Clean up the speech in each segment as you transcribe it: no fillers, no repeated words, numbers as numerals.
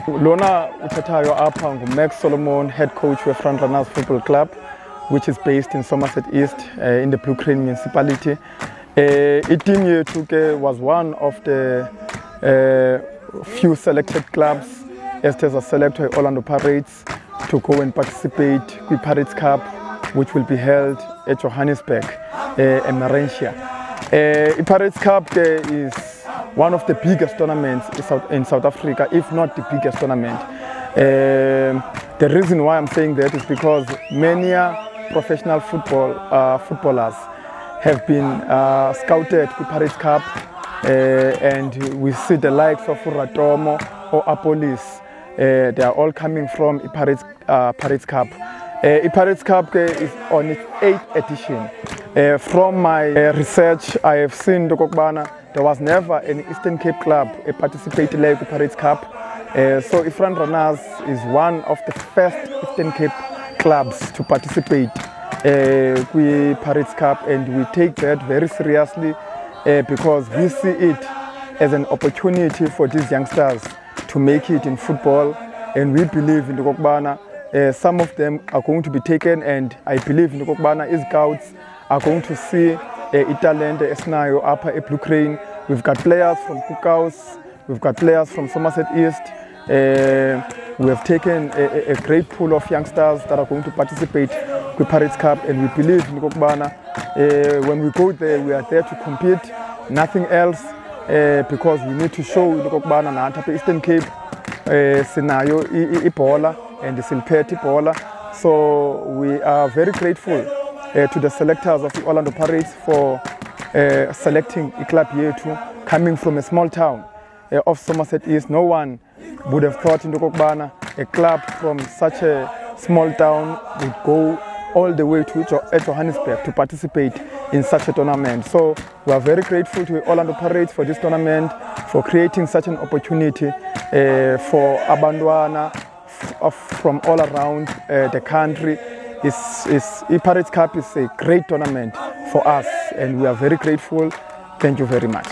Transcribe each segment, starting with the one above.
Lona uthethayo apha nguMax Solomon, head coach weFront Runners Football Club, which is based in Somerset East in the Blue Crane municipality. Team yethu was one of the few selected clubs as a selected Orlando Pirates to go and participate in the Pirates Cup, which will be held at Johannesburg, Mauritius. The Pirates Cup is one of the biggest tournaments in South Africa, if not the biggest tournament. The reason why I'm saying that is because many professional footballers have been scouted to Pirates Cup, and we see the likes of Ratomo or Apolis. They are all coming from the Pirates Cup. The Pirates Cup is on its 8th edition. From my research, I have seen there was never an Eastern Cape club participating in the Pirates Cup. So Front Runners is one of the first Eastern Cape clubs to participate in the Pirates Cup, and we take that very seriously because we see it as an opportunity for these youngsters to make it in football, and we believe in the Kokbana. Some of them are going to be taken, and I believe in the Kokbana scouts are going to see talent esnayo upper at Blue Crane. We've got players from Cookhouse, we've got players from Somerset East. We have taken a great pool of youngsters that are going to participate in the Pirates Cup, and we believe in the Kokbana. When we go there, we are there to compete, nothing else, because we need to show in the Kokbana na Eastern Cape scenario ibola and the Silpet ibola. So we are very grateful to the selectors of the Orlando Pirates for selecting a club here too, coming from a small town of Somerset East. No one would have thought in the Kokbana a club from such a small town would go all the way to Johannesburg to participate in such a tournament. So we are very grateful to Orlando Pirates for this tournament, for creating such an opportunity for Abandwana from all around the country. The Pirates Cup is a great tournament for us, and we are very grateful. Thank you very much.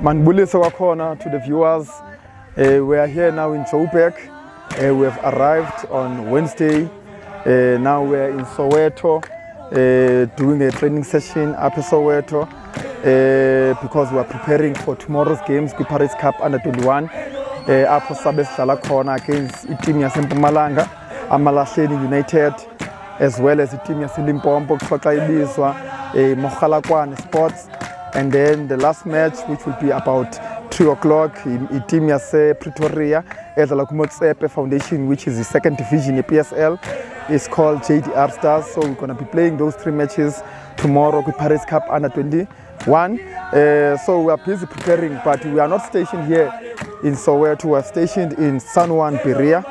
Manbulisa wakhona to the viewers. We are here now in Joburg. We have arrived on Wednesday. Now we are in Soweto doing a training session up in Soweto because we are preparing for tomorrow's games, the Pirates Cup Under 21. Apho sabe sidlala khona against team yaseMpumalanga, Amalahleni United, as well as the team yaseLimpopo kuthiwa xa ibizwa Mogalakwani Sports. And then the last match, which will be about 3 o'clock, the team yase Pretoria edlala kuMotsepe Foundation, which is the 2nd division in PSL, is called JDR Stars. So we're going to be playing those 3 matches tomorrow with Pirates Cup Under 21. So we are busy preparing, but we are not stationed here in Soweto. We are stationed in San Juan, Berea,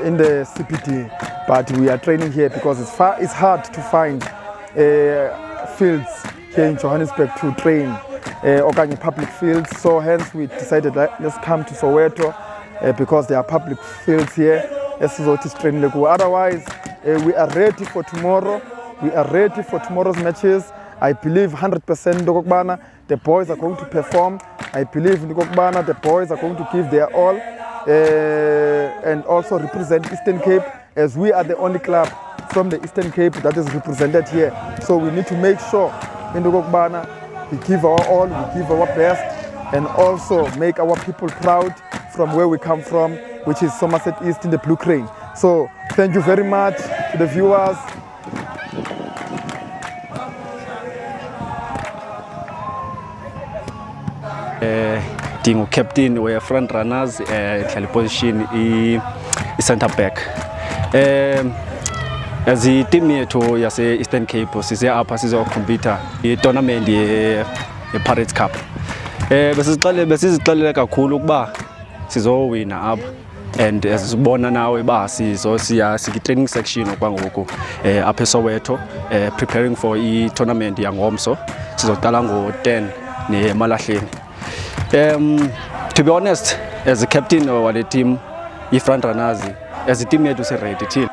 in the CPD. But we are training here because it's hard to find fields here in Johannesburg to train, organic public fields. So hence we decided let's come to Soweto because there are public fields here. Otherwise, we are ready for tomorrow. We are ready for tomorrow's matches. I believe 100% the boys are going to perform. I believe the boys are going to give their all and also represent Eastern Cape, as we are the only club from the Eastern Cape that is represented here. So we need to make sure in the Kokbana we give our all, we give our best and also make our people proud from where we come from, which is Somerset East in the Blue Crane. So thank you very much to the viewers. Dingo captain we front runners dlala position I center back. As I team yethu yase Eastern Cape size apha sizocompete I tournament ye Pirates Cup. Besizixelele kakhulu ukuba sizowina apha, and asibona nawe ba siya training section okwangoku apha eSoweto preparing for I tournament yangomso sizoqala ngo10 neMalahleni. To be honest, as a captain of the team, front runners, as a team, we are ready till.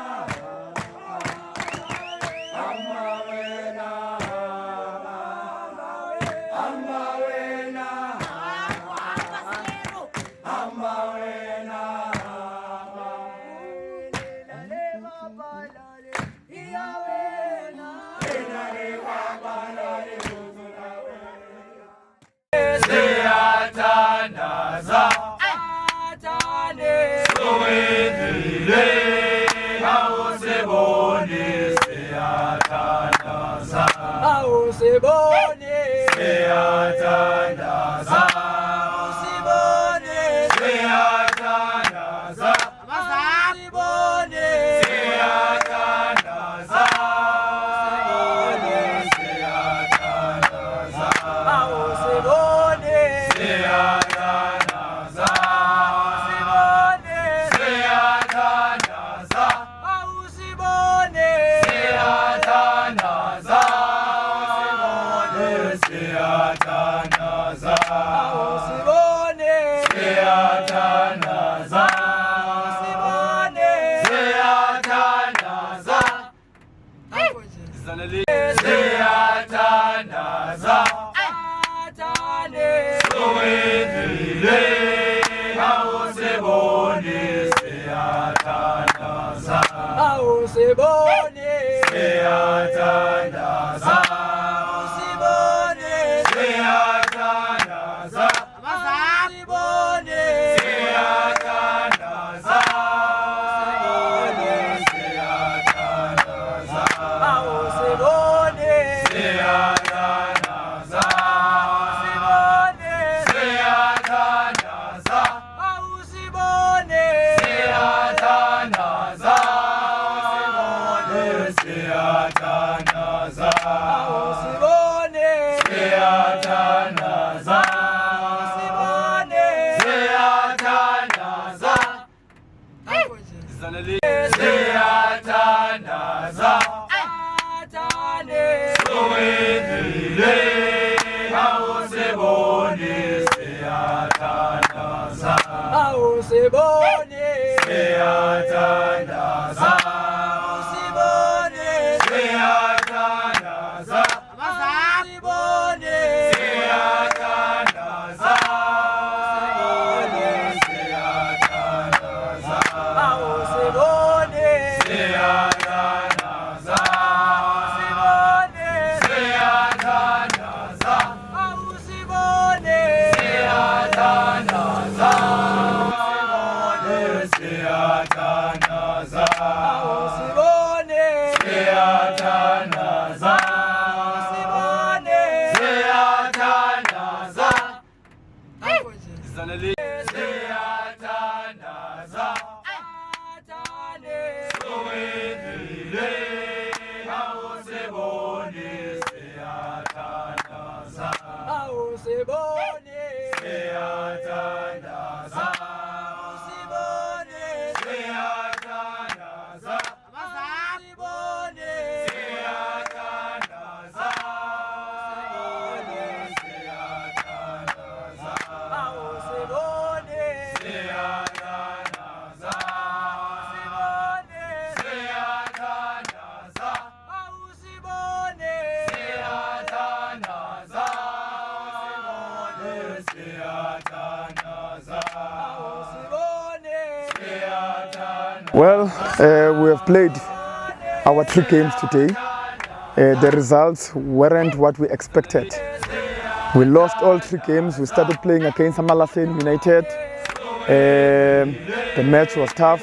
Well, we have played our 3 games today. The results weren't what we expected. We lost all 3 games. We started playing against Amalahleni United. The match was tough.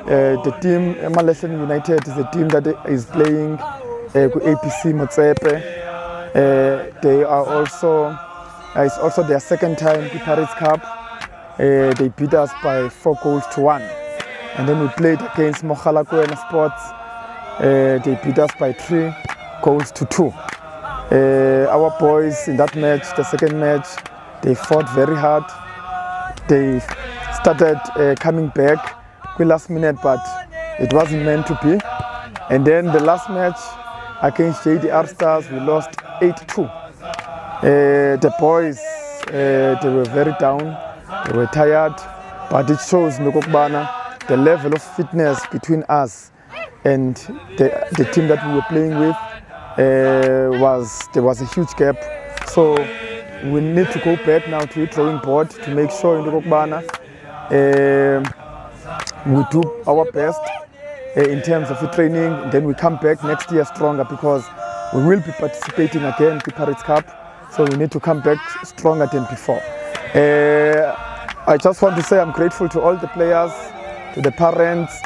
The team, Amalahleni United, is a team that is playing APC Motsepe. They are also, it's also their second time in the Paris Cup. They beat us by 4-1. And then we played against Mogalakwena Sports. They beat us by 3-2. Our boys in that match, the second match, they fought very hard. They started coming back last minute, but it wasn't meant to be. And then the last match against JDR Stars, we lost 8-2. The boys, they were very down, they were tired, but it shows the level of fitness between us and the team that we were playing with. There was a huge gap, so we need to go back now to the drawing board to make sure we do our best in terms of the training. And then we come back next year stronger, because we will be participating again in the Paris Cup, so we need to come back stronger than before. I just want to say I'm grateful to all the players, to the parents,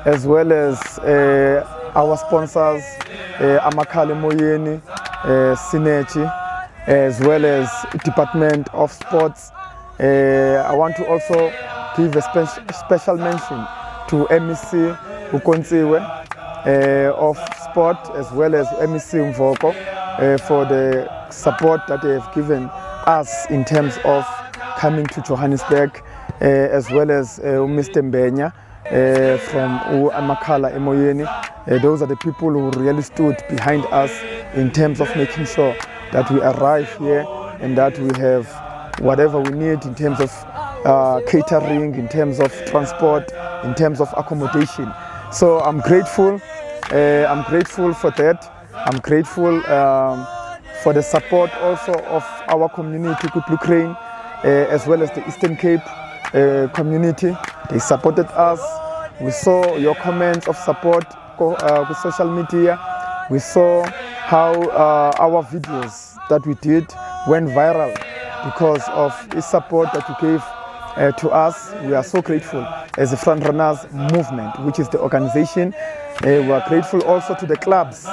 as well as our sponsors, Amakhala Emoyeni, Synergy, as well as Department of Sports. I want to also give a special mention to MEC Ukonsiwe of Sport, as well as MEC Mvoko, for the support that they have given us in terms of coming to Johannesburg, as well as Mr. Mbenya from Amakhala Emoyeni. Those are the people who really stood behind us in terms of making sure that we arrive here and that we have whatever we need in terms of catering, in terms of transport, in terms of accommodation. So I'm grateful. I'm grateful for that. I'm grateful for the support also of our community, Blue Crane, as well as the Eastern Cape community. They supported us. We saw your comments of support with social media. We saw how our videos that we did went viral because of the support that you gave to us. We are so grateful as the Front Runners Movement, which is the organization. We are grateful also to the clubs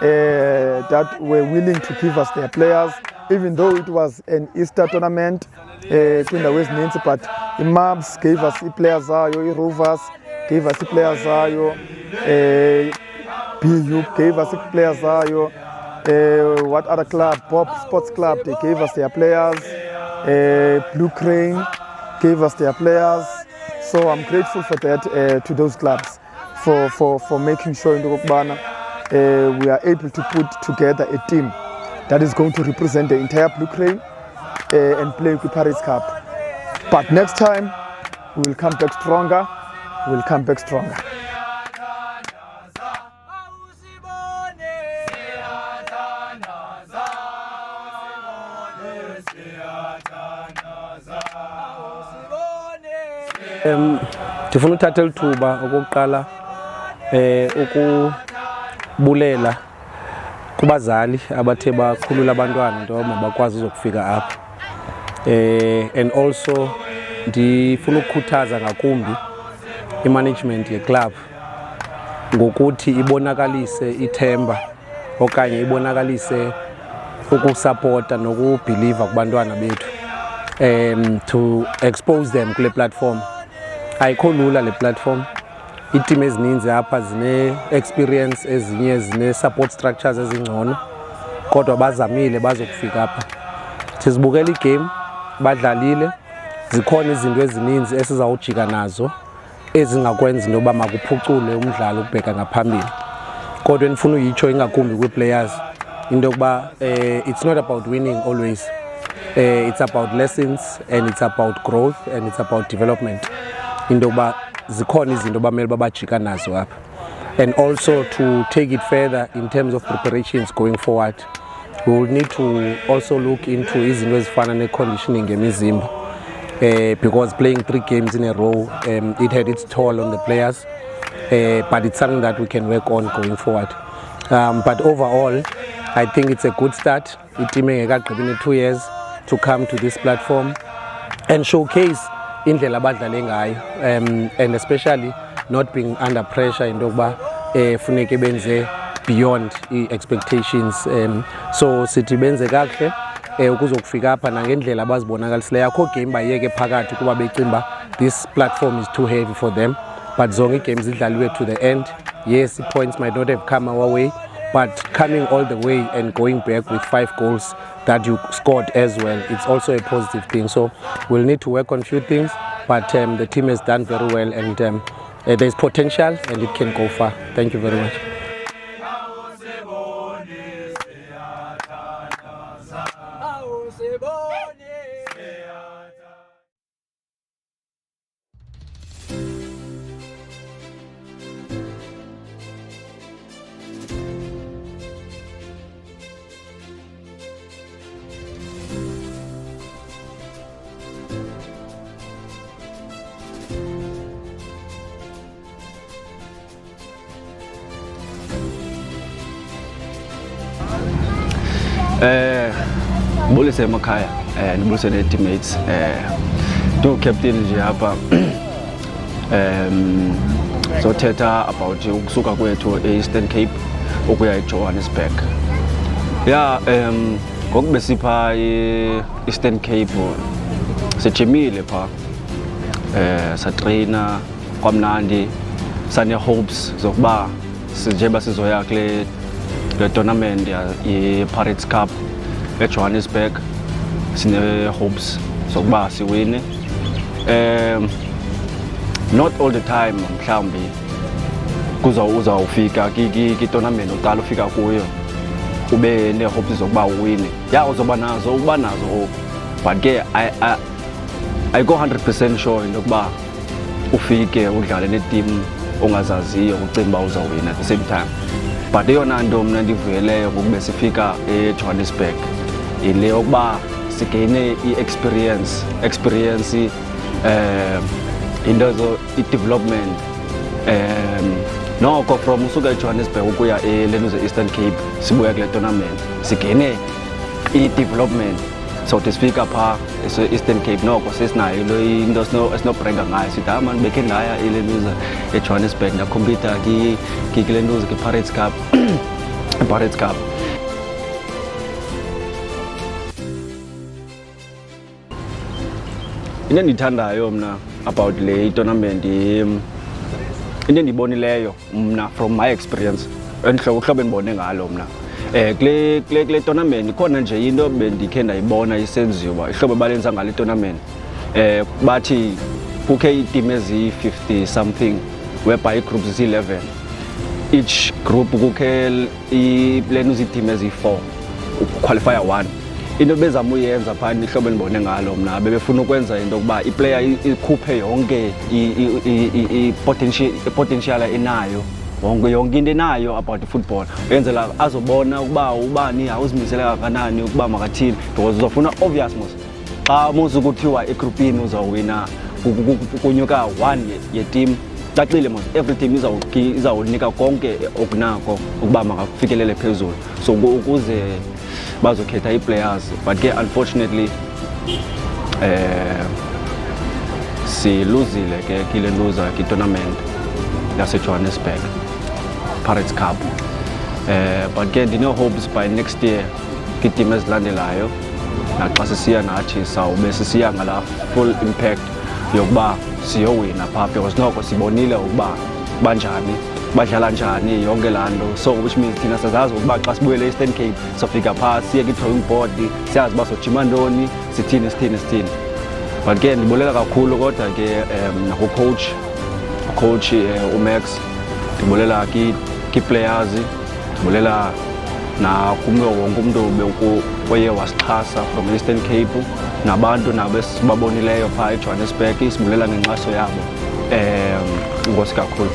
that were willing to give us their players, even though it was an Easter tournament. But Imabs gave us the players, Rovers gave us the players, BU gave us the players, what other club? Bob Sports Club, they gave us their players, Blue Crane gave us their players. So I'm grateful for that, to those clubs for making sure in the Rokbana we are able to put together a team that is going to represent the entire Blue Crane and play the Paris Cup. But next time we will come back stronger. We will come back stronger. Ndifuna uthatha lithuba okokuqala ukubulela kubazali abathe bakhulula abantwana into mabakwazi uzokufika apha. And also ndifuna ukukhuthaza ngakumbi imanagement ye-club ngokuthi ibonakalise ithemba okanye ibonakalise ukusupporta nokubelieve kubantwana bethu, to expose them kule platform. Ayikho lula le platform. Iiteam ezininzi apha zine experience, ezinye zine support structures ezingcono, kodwa bazamile bazokufika apha. Sizibukela igame, badlalile, zikhona izinto ezininzi esizawujika nazo ezingakwenza into yoba makuphucule umdlalo ukubheka ngaphambili. Kodwa endifuna uyitsho ingakumbi kwii-players into yokuba it's not about winning always. It's about lessons and it's about growth and it's about development. Into yokuba zikhona izinto bamele babajika nazo apha. And also to take it further in terms of preparations going forward, we will need to also look into izinto ezifana ne-conditioning ngemizimba, because playing 3 games in a row, it had its toll on the players, but it's something that we can work on going forward. But overall, I think it's a good start. Iteam engekagqibi 2 years to come to this platform and showcase indlela abadlale ngayo, and especially not being under pressure into yokuba funeke benze beyond expectations. So sithi benze kakuhle ukuzokufika apha nangendlela abazibonakalisileyo. Akho game bayeke phakathi kuba becimba this platform is too heavy for them, but zonke games idlaliwe to the end. Yes, the points might not have come our way, but coming all the way and going back with 5 goals that you scored as well, it's also a positive thing. So we'll need to work on few things, but the team has done very well, and there's potential and it can go far. Thank you very much. Bulise emakhaya nibulise ne teammates do captain nje hapa so thetha about ukusuka kwethu eEastern Cape ukuya eJohannesburg. Ngokube sipha eEastern Cape sejimile pha satrainer kwamnandi sane hopes zokuba sinjeba sizoya kule tournament ye Pirates Cup eJohannesburg. Sine hopes zokuba siwine. Not all the time mhlawumbi uzawufika ki tournament uqala ufika kuyo ube ne hopes zokuba uwine. Uzoba nazo hope, but ke I go 100% sure into yokuba ufike udlale ne team ongazaziyo ucimba uzawina at the same time. But eyona nto mna ndivuyeleyo ngokube sifika eJohannesburg ile yokuba sigene i-experience into i-development. Noko from usuka eJohannesburg ukuya Eastern Cape sibuya kule tournament sigene i-development. So sifika pha Eastern Cape noko sesinayo into esinobrenga ngayo sithi man bekhe ndaya eJohannesburg ndakhompyutha kile nto Pirates Cup. Pirates Cup into endiyithandayo mna about le tournament into endiyibonileyo mna from my experience uhlobo endibone ngalo mna kule tournament khona nje into bendikhe ndayibona isenziwa ihlobo balenza ngale tournament. Bathi kukhe iiteam ezi-50 something whereby groups zi-11, each group kukhe lenu ziiteam ezi-4 qualifier 1. Into bezama uyenza phana ihlobo endibone ngalo mna bebefuna ukwenza into yokuba iplayer ikhuphe yonke i-potential enayo, yonke into enayo about football, yenzela azobona ukuba ubani awuzimisele kangakanani ukuba makathini, because uzofuna obvious mos xa musu kuthiwa egroupini uzawina kunyuka 1 ye-team cacile mos every team izawunika konke okunako ukuba makafikelele phezulu, so ukuze bazokhetha ii-players. But ke unfortunately siluzile ke kile loser ki-tournament yaseJohannesburg Pirates Cup. But ke ndine-hopes by next year kwiiteam ezilandelayo naxa sisiya nathi sawube sisiya ngala full impact yokuba siyowina phaa, because noko sibonile ukuba banjani badlala njani yonke laa nto. So which means thina sazazi ukuba xa sibuyele eEastern Cape sofika phaa siye kwi-drawing board siyazi uba sojima ntoni sithini. But ke ndibulela kakhulu kodwa ke nakucoach uMax, ndibulela kii-players, ndibulela nakumntu wonke umntu oye wasixhasa from Eastern Cape, nabantu nabo esibabonileyo phaa eJohannesburg, sibulela ngenkxaso yabo. Inkosi kakhulu.